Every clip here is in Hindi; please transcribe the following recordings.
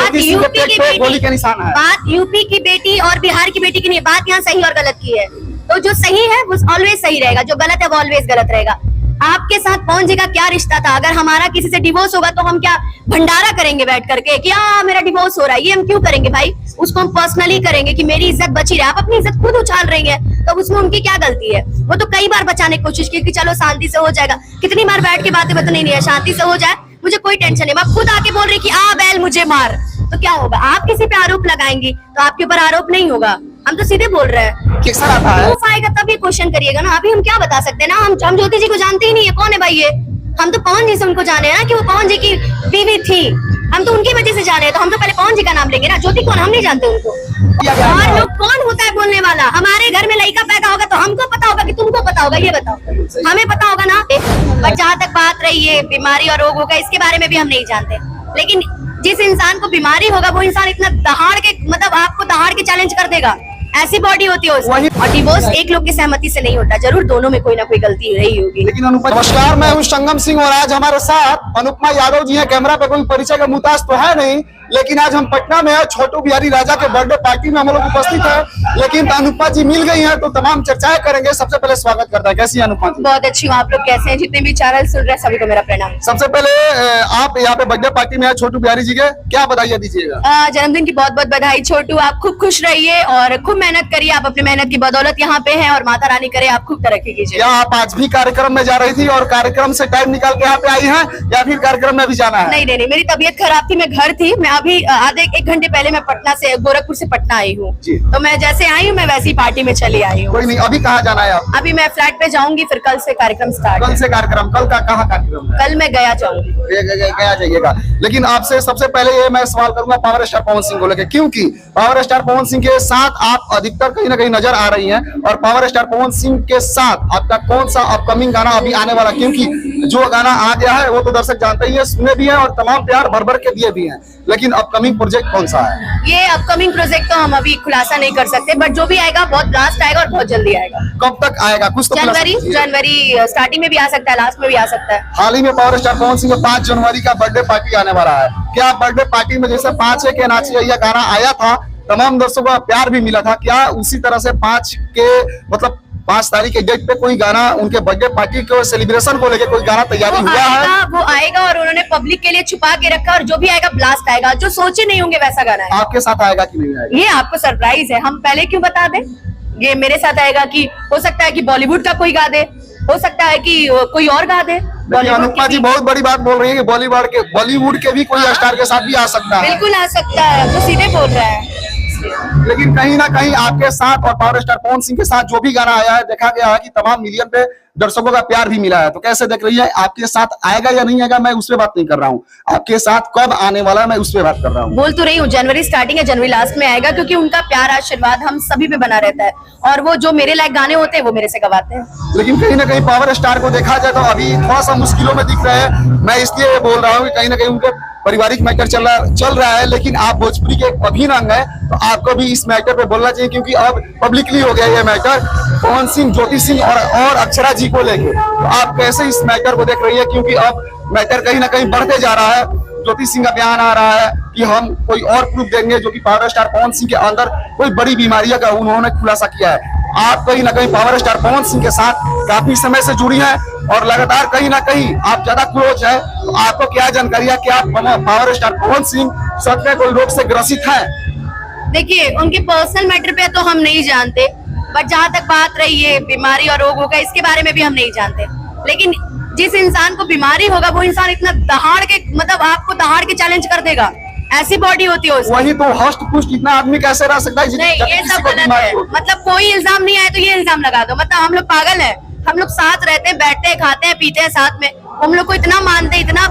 ज्योति सिंह के पेट पे गोली का निशान है। बात यूपी की बेटी और बिहार की बेटी की नहीं, बात यहाँ सही और गलत की है। तो जो सही है वो ऑलवेज सही रहेगा, जो गलत है वो ऑलवेज गलत रहेगा। आपके साथ पवन जी का क्या रिश्ता था? अगर हमारा किसी से डिवोर्स होगा तो हम क्या भंडारा करेंगे बैठ करके कि हाँ मेरा डिवोर्स हो रहा है? ये हम क्यों करेंगे भाई? उसको हम पर्सनली करेंगे कि मेरी इज्जत बची रहे। आप अपनी इज्जत खुद उछाल रही है, तो उसमें उनकी क्या गलती है? वो तो कई बार बचाने की कोशिश की कि चलो शांति से हो जाएगा। कितनी बार बैठ के बातें बता, नहीं शांति से हो जाए, मुझे कोई टेंशन नहीं। मैं खुद आके बोल रही कि आ बैल मुझे मार, तो क्या होगा? आप किसी पे आरोप लगाएंगी तो आपके ऊपर आरोप नहीं होगा। हम तो सीधे बोल रहे हैं। कैसा आता है? प्रूफ आएगा तब ये क्वेश्चन करिएगा ना। अभी हम क्या बता सकते हैं ना, हम ज्योति जी को जानते ही नहीं है। कौन है भाई ये? हम तो पवन जी से उनको जाने हैं ना कि वो पवन जी की बीवी थी, हम तो उनकी वजह से जाने हैं। तो हम तो पहले पवन जी का नाम लेंगे ना। ज्योति कौन? हम नहीं जानते उनको। और लोग कौन होता है बोलने वाला? हमारे घर में लड़का पैदा होगा तो हमको पता होगा कि तुमको पता होगा? ये बताओ, हमें पता होगा ना। पर जहाँ तक बात रही है बीमारी और रोगों का, इसके बारे में भी हम नहीं जानते। लेकिन जिस इंसान को बीमारी होगा वो इंसान इतना दहाड़ के, मतलब आपको दहाड़ के चैलेंज कर देगा, ऐसी बॉडी होती है उसकी। और डिवोर्स एक लोग की सहमति से नहीं होता, जरूर दोनों में कोई ना कोई गलती रही होगी। लेकिन नमस्कार, मैं हूं संगम सिंह और आज हमारे साथ अनुपमा यादव जी हैं। कैमरा पे कोई परिचय का मुताज तो है नहीं, लेकिन आज हम पटना में है, छोटू बिहारी राजा के बर्थडे पार्टी में हम लोग उपस्थित है। लेकिन अनुपमा जी मिल गई हैं तो तमाम चर्चाएं करेंगे। सबसे पहले स्वागत करता है, कैसी है अनुपमा जी? बहुत अच्छी हूँ, आप लोग कैसे हैं? जितने भी चैनल सुन रहे हैं सभी को मेरा प्रणाम। सबसे पहले आप यहाँ पे बर्थडे पार्टी में है छोटू बिहारी जी के, क्या बधाइयाँ दीजिएगा? जन्मदिन की बहुत बहुत बधाई छोटू, आप खूब खुश रहिए और खूब मेहनत करिए। आप अपनी मेहनत की बदौलत यहाँ पे हैं और माता रानी करे आप खूब तरक्की कीजिए। क्या आप आज भी कार्यक्रम में जा रही थी और कार्यक्रम से टाइम निकाल के यहाँ पे आई हैं या फिर कार्यक्रम में भी जाना है? नहीं, मेरी तबीयत खराब थी, मैं घर थी। मैं अभी आधे एक घंटे पहले मैं पटना से, गोरखपुर से पटना आई हूँ। तो मैं जैसे आई हूँ मैं वैसी पार्टी में चली आई हूँ। कोई नहीं, अभी कहाँ जाना है आप? अभी मैं फ्लैट पे जाऊंगी, फिर कल से कार्यक्रम स्टार्ट। कल से कार्यक्रम? कल का कहाँ कार्यक्रम? कल मैं गया जाऊंगी। गया जाइएगा। लेकिन आपसे सबसे पहले ये मैं सवाल करूंगा पावर स्टार पवन सिंह को लेकर, क्योंकि पावर स्टार पवन सिंह के साथ आप अधिकतर कहीं ना कहीं नजर आ रही हैं और पावर स्टार पवन सिंह के साथ आपका कौन सा अपकमिंग गाना अभी आने वाला? क्योंकि जो गाना आ गया है वो तो दर्शक जानते ही है, सुने भी हैं और तमाम प्यार भर भर के दिए भी हैं, लेकिन अपकमिंग प्रोजेक्ट कौन सा है? ये अपकमिंग प्रोजेक्ट तो हम अभी खुलासा नहीं कर सकते, बट जो भी आएगा बहुत ब्लास्ट आएगा और बहुत जल्दी आएगा। कब तक आएगा कुछ तो? जनवरी स्टार्टिंग में भी आ सकता है, लास्ट में भी आ सकता है। हाल ही में पावर स्टार पवन सिंह का 5 जनवरी का बर्थडे पार्टी आने वाला है। क्या बर्थडे पार्टी में जैसे 5 के नाची रैया गाना आया था, तमाम दर्शकों का प्यार भी मिला था, क्या उसी तरह से 5 के मतलब 5 तारीख के डेट पे कोई गाना उनके बर्थडे पार्टी के सेलिब्रेशन को लेके कोई गाना तैयारी हुआ है? वो आएगा और उन्होंने पब्लिक के लिए छुपा के रखा और जो भी आएगा ब्लास्ट आएगा, जो सोचे नहीं होंगे वैसा गाना है। आपके साथ आएगा कि नहीं आएगा? ये आपको सरप्राइज है, हम पहले क्यों बता दें? ये मेरे साथ आएगा कि हो सकता है कि बॉलीवुड का कोई गा दे, हो सकता है कि कोई और गा दे। अनुपमा जी बहुत बड़ी बात बोल रही है कि बॉलीवुड के भी कोई स्टार के साथ भी आ सकता है। बिल्कुल आ सकता है, तो सीधे बोल रहा है। लेकिन कहीं ना कहीं आपके साथ और पावर स्टार पवन सिंह के साथ जो भी गाना आया है, देखा गया है कि तमाम मिलियन पे दर्शकों का प्यार भी मिला है। तो कैसे देख रही है? आपके साथ आएगा या नहीं आएगा मैं उस पर बात नहीं कर रहा हूँ, आपके साथ कब आने वाला है मैं उस पर बात कर रहा हूँ। बोल तो रही हूँ जनवरी स्टार्टिंग या जनवरी लास्ट में आएगा, क्योंकि उनका प्यार आशीर्वाद हम सभी पे बना रहता है और वो जो मेरे लायक गाने होते हैं वो मेरे से गवाते हैं। लेकिन कहीं ना कहीं पावर स्टार को देखा जाए तो अभी थोड़ा सा मुश्किलों में दिख रहे हैं। मैं इसलिए बोल रहा हूँ कि कहीं ना कहीं उनके पारिवारिक मैटर चल रहा है, लेकिन आप भोजपुरी के एक अभिन्न अंग है तो आपको भी इस मैटर पे बोलना चाहिए, क्योंकि अब पब्लिकली हो गया ये मैटर पवन सिंह, ज्योति सिंह और अक्षरा जी को लेके। तो आप कैसे इस मैटर को देख रही है? क्योंकि अब मैटर कहीं ना कहीं बढ़ते जा रहा है। ज्योति सिंह का बयान आ रहा है कि हम कोई और प्रूफ देंगे, जो कि पावर स्टार पवन सिंह के अंदर कोई बड़ी बीमारियां का उन्होंने खुलासा किया है। आप कहीं ना कहीं पावर स्टार पवन सिंह के साथ काफी समय से जुड़ी हैं और लगातार कहीं ना कहीं आप ज्यादा क्लोज है, तो आपको क्या जानकारी है कि आप पावर स्टार पवन सिंह सच में कोई रोग से ग्रसित है? देखिए उनके पर्सनल मैटर पे तो हम नहीं जानते, बट जहाँ तक बात रही है बीमारी और रोगों का, इसके बारे में भी हम नहीं जानते। लेकिन जिस इंसान को बीमारी होगा वो इंसान इतना दहाड़ के, मतलब आपको दहाड़ के चैलेंज कर देगा, ऐसी बॉडी होती है उसकी। वही तो हष्ट पुष्ट इतना आदमी कैसे रह सकता है? नहीं, ये सब गलत है। मतलब कोई इल्जाम नहीं आया तो ये इल्जाम लगा दो, मतलब हम लोग पागल हैं? हम लोग साथ रहते हैं, बैठते हैं, खाते हैं, पीते हैं साथ में, हम लोग को इतना मानते हैं, इतना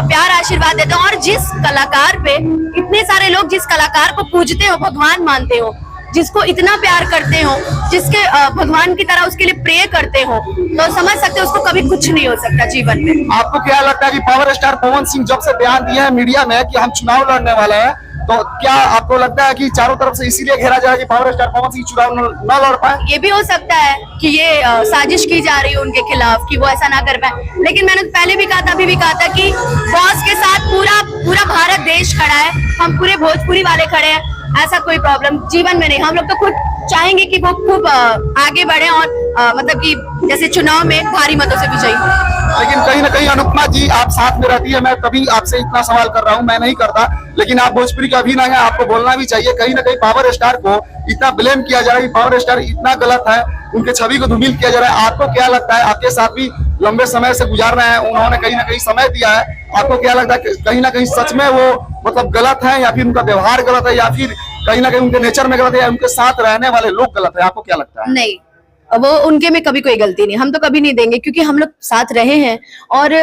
प्यार आशीर्वाद देते हैं। और जिस कलाकार पे इतने सारे लोग जिस कलाकार को पूजते हो, भगवान मानते हो, जिसको इतना प्यार करते हो, जिसके भगवान की तरह उसके लिए प्रे करते हो, तो समझ सकते हो उसको कभी कुछ नहीं हो सकता जीवन में। आपको क्या लगता है कि पावर स्टार पवन सिंह जब से बयान दिया है मीडिया में कि हम चुनाव लड़ने वाले हैं, तो क्या आपको लगता है कि चारों तरफ से इसीलिए घेरा जा रहा है कि पावर स्टार पवन सिंह चुनाव न लड़ पाए? ये भी हो सकता है कि ये साजिश की जा रही है उनके खिलाफ कि वो ऐसा ना कर पाए, लेकिन मैंने पहले भी कहा था, अभी भी कहा था कि बॉस के साथ पूरा भारत देश खड़ा है, हम पूरे भोजपुरी वाले खड़े हैं, ऐसा कोई प्रॉब्लम जीवन में नहीं। हम लोग तो खुद चाहेंगे कि वो खूब आगे बढ़े और मतलब कि जैसे चुनाव में भारी मतों से विजयी हो। लेकिन कहीं ना कहीं अनुपमा जी आप साथ में रहती है, मैं तभी आपसे इतना सवाल कर रहा हूं, मैं नहीं करता, लेकिन आप भोजपुरी का अभिनय है, आपको बोलना भी चाहिए। कहीं ना कहीं पावर स्टार को इतना ब्लेम किया जा रहा है, पावर स्टार इतना गलत है, उनके छवि को धूमिल किया जा रहा है। आपको क्या लगता है, आपके साथ भी लंबे समय से गुजार रहे हैं, उन्होंने कहीं ना कहीं समय दिया है, आपको क्या लगता है कहीं ना कहीं सच में वो मतलब गलत है, या फिर उनका व्यवहार गलत है, या फिर कहीं ना कहीं उनके नेचर में गलत है, या उनके साथ रहने वाले लोग गलत है? आपको क्या लगता है? नहीं, वो उनके में कभी कोई गलती नहीं, हम तो कभी नहीं देंगे, क्योंकि हम लोग साथ रहे हैं और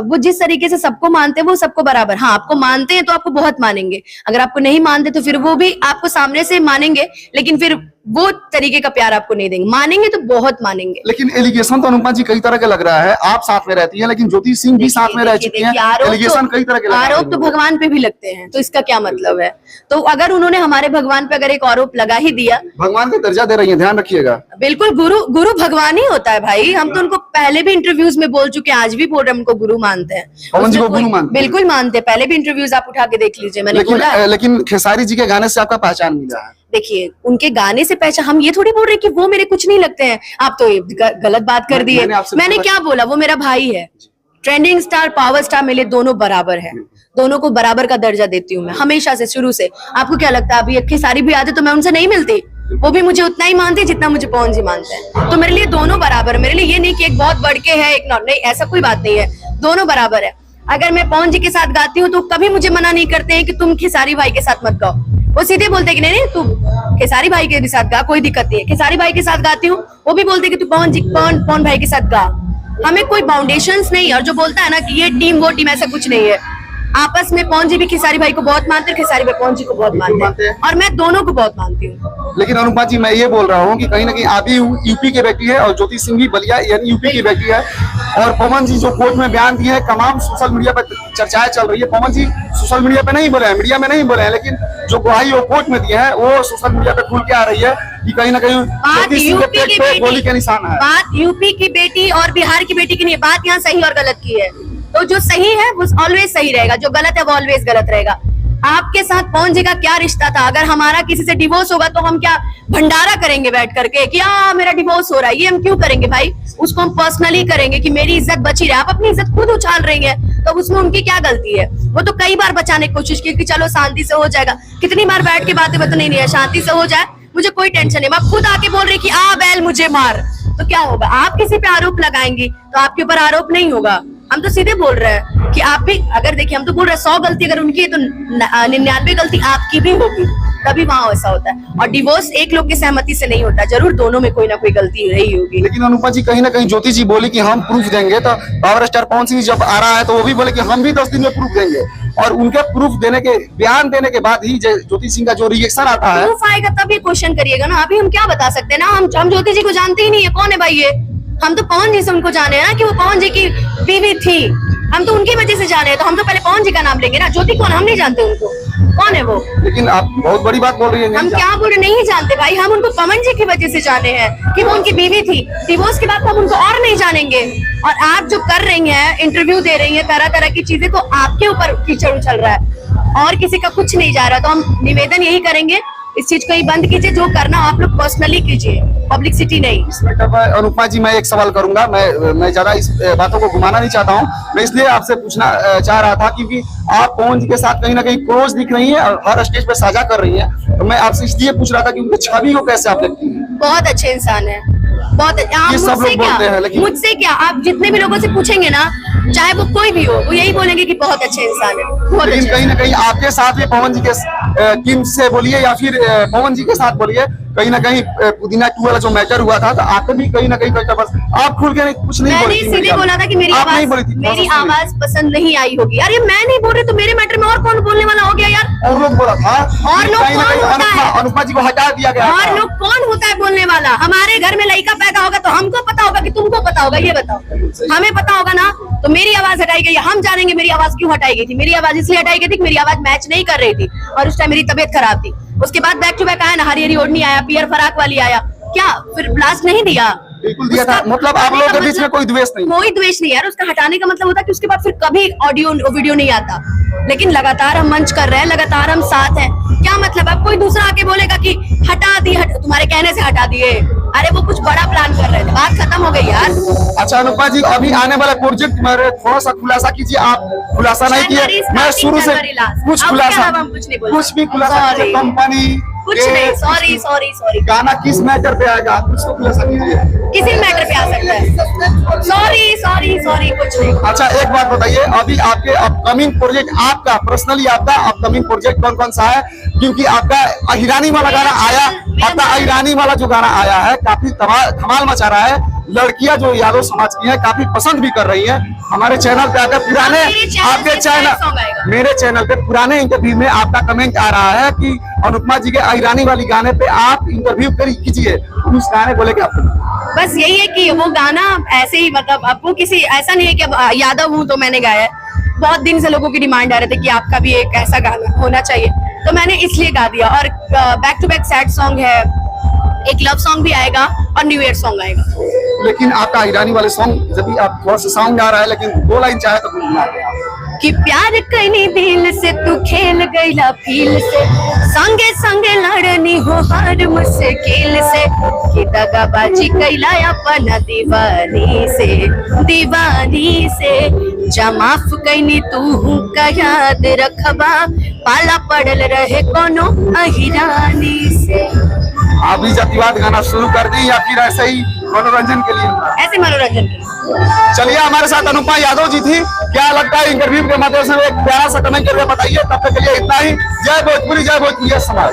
वो जिस तरीके से सबको मानते हैं वो सबको बराबर। हाँ, आपको मानते हैं तो आपको बहुत मानेंगे, अगर आपको नहीं मानते तो फिर वो भी आपको सामने से मानेंगे, लेकिन फिर वो तरीके का प्यार आपको नहीं देंगे। मानेंगे तो बहुत मानेंगे। लेकिन एलिगेशन तो अनुपमा जी कई तरह के लग रहा है, आप साथ में रहती है, लेकिन ज्योति सिंह भी साथ में रह चुकी हैं, एलिगेशन कई तरह के लग रहे हैं। आरोप तो भगवान पे भी लगते हैं, तो इसका क्या मतलब है? तो अगर उन्होंने हमारे भगवान पे अगर एक आरोप लगा ही दिया, भगवान का दर्जा दे रही है, ध्यान रखिएगा। बिल्कुल, गुरु भगवान ही होता है भाई। हम तो उनको पहले भी इंटरव्यूज में बोल चुके हैं, आज भी बोल रहे हैं, उनको गुरु मानते हैं। पवन जी को गुरु मानते हैं? बिल्कुल मानते हैं, पहले भी इंटरव्यूज आप उठा के देख लीजिए, मैंने बोला। लेकिन खेसारी जी के गाने से आपका पहचान मिला है। देखिए, उनके गाने से पहचान, हम ये थोड़ी बोल रहे कि वो मेरे कुछ नहीं लगते हैं, आप तो ये गलत बात कर दिए। मैंने क्या बोला, वो मेरा भाई है। ट्रेंडिंग स्टार, पावर स्टार मेरे दोनों बराबर है, दोनों को बराबर का दर्जा देती हूँ मैं हमेशा से, शुरू से। आपको क्या लगता है अभी खेसारी भी आते तो मैं उनसे नहीं मिलती? वो भी मुझे उतना ही मानते जितना मुझे पवन जी मानते हैं। तो मेरे लिए दोनों बराबर है। मेरे लिए ये नहीं कि एक बहुत बढ़ के है, एक नहीं, ऐसा कोई बात नहीं है, दोनों बराबर है। अगर मैं पवन जी के साथ गाती हूँ तो कभी मुझे मना नहीं करते हैं कि तुम खेसारी भाई के साथ मत गाओ, वो सीधे बोलते हैं कि नहीं तू खेसारी भाई के भी साथ गा, कोई दिक्कत नहीं है। खेसारी भाई के साथ गाती हूँ, वो भी बोलते हैं कि तू पवन भाई के साथ गा। हमें कोई बाउंडेशंस नहीं है, और जो बोलता है ना कि ये टीम वो टीम, ऐसा कुछ नहीं है। आपस में पवन जी भी खेसारी भाई को बहुत मानते हैं, खेसारी भाई पवन जी को बहुत मानते हैं, और मैं दोनों को बहुत मानती हूँ। लेकिन अनुपमा जी, मैं ये बोल रहा हूँ कि कहीं ना कहीं आप भी यूपी के व्यक्ति है और ज्योति सिंह भी बलिया यानी यूपी की व्यक्ति है, और पवन जी जो कोर्ट में बयान दिए हैं, तमाम सोशल मीडिया पर चर्चाएं चल रही है। पवन जी सोशल मीडिया पे नहीं बोले हैं, मीडिया में नहीं बोले हैं, लेकिन जो गवाही वो कोर्ट में दिए हैं वो सोशल मीडिया पे खुल के आ रही है कि कहीं ना कहीं ज्योति सिंह के पेट पे गोली के निशान है। बात यूपी की बेटी और बिहार की बेटी की नहीं, बात यहाँ सही और गलत की है। तो जो सही है वो ऑलवेज सही रहेगा, जो गलत है वो ऑलवेज गलत रहेगा। आपके साथ पवन जी का क्या रिश्ता था? अगर हमारा किसी से डिवोर्स होगा तो हम क्या भंडारा करेंगे बैठ करके कि मेरा डिवोर्स हो रहा है? ये हम क्यों करेंगे भाई? उसको हम पर्सनली करेंगे कि मेरी इज्जत बची रहे। आप अपनी इज्जत खुद उछाल रही हैं, तो उसमें उनकी क्या गलती है? वो तो कई बार बचाने की कोशिश की कि चलो शांति से हो जाएगा। कितनी बार बैठ के बातें बता, नहीं शांति से हो जाए, मुझे कोई टेंशन नहीं। मैं खुद आके बोल रही कि बैल मुझे मार, तो क्या होगा? आप किसी पे आरोप लगाएंगी तो आपके ऊपर आरोप नहीं होगा। हम तो सीधे बोल रहे हैं कि आप भी, अगर देखिए हम तो बोल रहे हैं 100 गलती अगर उनकी है तो 99 गलती आपकी भी होगी, तभी वहां ऐसा होता है। और डिवोर्स एक लोग की सहमति से नहीं होता, जरूर दोनों में कोई ना कोई गलती रही होगी। लेकिन अनुपमा जी, कहीं ना कहीं ज्योति जी बोली कि हम प्रूफ देंगे, तो पावर स्टार पवन सिंह जब आ रहा है तो वो भी बोले कि हम भी 10 दिन में प्रूफ देंगे, और उनके प्रूफ देने के बयान देने के बाद ही ज्योति सिंह का जो रिएक्शन आता है, प्रूफ आएगा तब ये क्वेश्चन करिएगा ना। अभी हम क्या बता सकते हैं ना, हम ज्योति जी को जानते ही नहीं है, कौन है भाई ये? हम तो पवन जी से उनको जाने हैं ना कि वो पवन जी की बीवी थी, हम तो उनकी वजह से जाने हैं, तो हम तो पहले पवन जी का नाम लेंगे ना। ज्योति कौन, हम नहीं जानते उनको, कौन है वो? लेकिन आप बहुत बड़ी बात बोल रही है। हम क्या बोल रहे, नहीं जानते भाई, हम उनको पवन जी की वजह से जाने हैं कि वो उनकी बीवी थी। डिवोर्स के बाद हम उनको और नहीं जानेंगे। और आप जो कर रही हैं, इंटरव्यू दे रही हैं, तरह तरह की चीजें, तो आपके ऊपर कीचड़ उछल रहा है और किसी का कुछ नहीं जा रहा। तो हम निवेदन यही करेंगे, इस चीज को ही बंद कीजिए, जो करना आप लोग पर्सनली कीजिए, पब्लिसिटी नहीं। इसमें अनुपमा जी, मैं एक सवाल करूंगा, मैं ज्यादा इस बातों को घुमाना नहीं चाहता हूं, मैं इसलिए आपसे पूछना चाह रहा था क्योंकि आप पवन जी के साथ कहीं ना कहीं क्लोज दिख रही हैं और हर स्टेज पे साझा कर रही हैं, तो मैं आपसे इसलिए पूछ रहा था कि उनकी छवि को कैसे आप देखती हैं? बहुत अच्छे इंसान है, बहुत। मुझसे क्या, आप जितने भी लोगों से पूछेंगे ना, चाहे वो कोई भी हो, वो यही बोलेंगे कि बहुत अच्छे इंसान है, बहुत लेकिन अच्छे। कहीं ना कहीं आपके साथ भी पवन जी के टीम से बोलिए या फिर पवन जी के साथ बोलिए, कहीं ना कहीं पुदीना 2 वाला जो मैटर हुआ था, तो आपने भी कहीं ना कहीं बस आप खुल के कुछ नहीं बोली मैंने थी। सीधे बोला था कि मेरी आप नहीं आवाज बोली थी, मेरी आवाज पसंद नहीं आई होगी। यार ये मैं नहीं बोल रही तो मेरे मैटर में और कौन बोलने वाला हो गया यार? और लोग बोला था, और लोग कहीं ना कौन कहीं होता है? अनुपमा जी को हटा दिया गया था। और लोग कौन होता है बोलने वाला? हमारे घर में लड़का पैदा होगा तो हमको पता होगा कि तुमको पता होगा? ये बताओ, हमें पता होगा ना। तो मेरी आवाज हटाई गई, हम जानेंगे मेरी आवाज क्यों हटाई गई थी। मेरी आवाज इसलिए हटाई गई थी कि मेरी आवाज मैच नहीं कर रही थी और उस टाइम मेरी तबीयत खराब थी। उसके बाद बैक टू बैक आया ना, हरी हरी ओढ़नी आया, पियर फराक वाली आया, क्या फिर ब्लास्ट नहीं दिया? बिल्कुल दिया था। उसका मतलब आप लोगों के बीच में कोई द्वेष नहीं? कोई द्वेष नहीं यार। उसका हटाने का मतलब होता है कि उसके बाद फिर कभी ऑडियो वीडियो नहीं आता। लेकिन लगातार हम मंच कर रहे हैं, लगातार हम साथ हैं। क्या मतलब है? कोई दूसरा आके बोलेगा कि हटा दी, तुम्हारे कहने से हटा दिए। अरे वो कुछ बड़ा प्लान कर रहे थे, बात खत्म हो गई यार। अच्छा अनुपमा जी, अभी आने वाला प्रोजेक्ट मेरे थोड़ा सा खुलासा कीजिए। आप खुलासा नहीं किए, मैं शुरू से कुछ खुलासा, कुछ भी खुलासा कीजिए। कंपनी कुछ नहीं, सॉरी सॉरी सॉरी। गाना किस मैटर पे आएगा, कुछ तो खुलासा कीजिए। किसी मैटर पे आ सकता है। सॉरी सॉरी सॉरी, कुछ नहीं। अच्छा एक बात बताइए, अभी आपके अपकमिंग प्रोजेक्ट, आपका पर्सनली आपका अपकमिंग प्रोजेक्ट कौन कौन सा है? क्योंकि आपका अहिरानी वाला गाना आया, आपका अहिरानी वाला जो गाना आया है काफी धमाल मचा रहा है। लड़कियां जो यादव समाज की हैं काफी पसंद भी कर रही हैं। हमारे चैनल पे आकर पुराने, आपके चैनल, मेरे चैनल पे पुराने इंटरव्यू में आपका कमेंट आ रहा है कि अनुपमा जी के अहिरानी वाली गाने पे आप इंटरव्यू कीजिए। उस गाने बोले क्या आपको? बस यही है कि वो गाना ऐसे ही, मतलब आपको किसी ऐसा नहीं है कि अब यादव हूँ तो मैंने गाया है। बहुत दिन से लोगों की डिमांड आ रहे थे कि आपका भी एक ऐसा गाना होना चाहिए, तो मैंने इसलिए गा दिया। और back to back sad song है, एक लव सॉन्ग भी आएगा और न्यू ईयर सॉन्ग आएगा। लेकिन आपका अहिरानी वाले सॉन्ग जब भी आप थोड़ा सा सॉन्ग आ रहा है, लेकिन 2 लाइन चाहे तो गुनगुना दें आप। कि प्यार कईनी दिल से तू खेल गईला फील से, संगे संगे लड़नी हो हर मुश्किल से, कि दगाबाजी कैला अपना दीवानी से जमाफ कईनी तू का याद रखबा, पाला पड़ल रहे कोनो अहिरानी से। आप भी जातिवाद गाना शुरू कर दी या फिर ऐसे ही मनोरंजन के लिए? ऐसे मनोरंजन के लिए। चलिए, हमारे साथ अनुपमा यादव जी थी। क्या लगता है इंटरव्यू के माध्यम से एक प्यारा सा कमेंट करके बताइए। तब तक के लिए इतना ही। जय भोजपुरी, जय भोजपुरी समाज।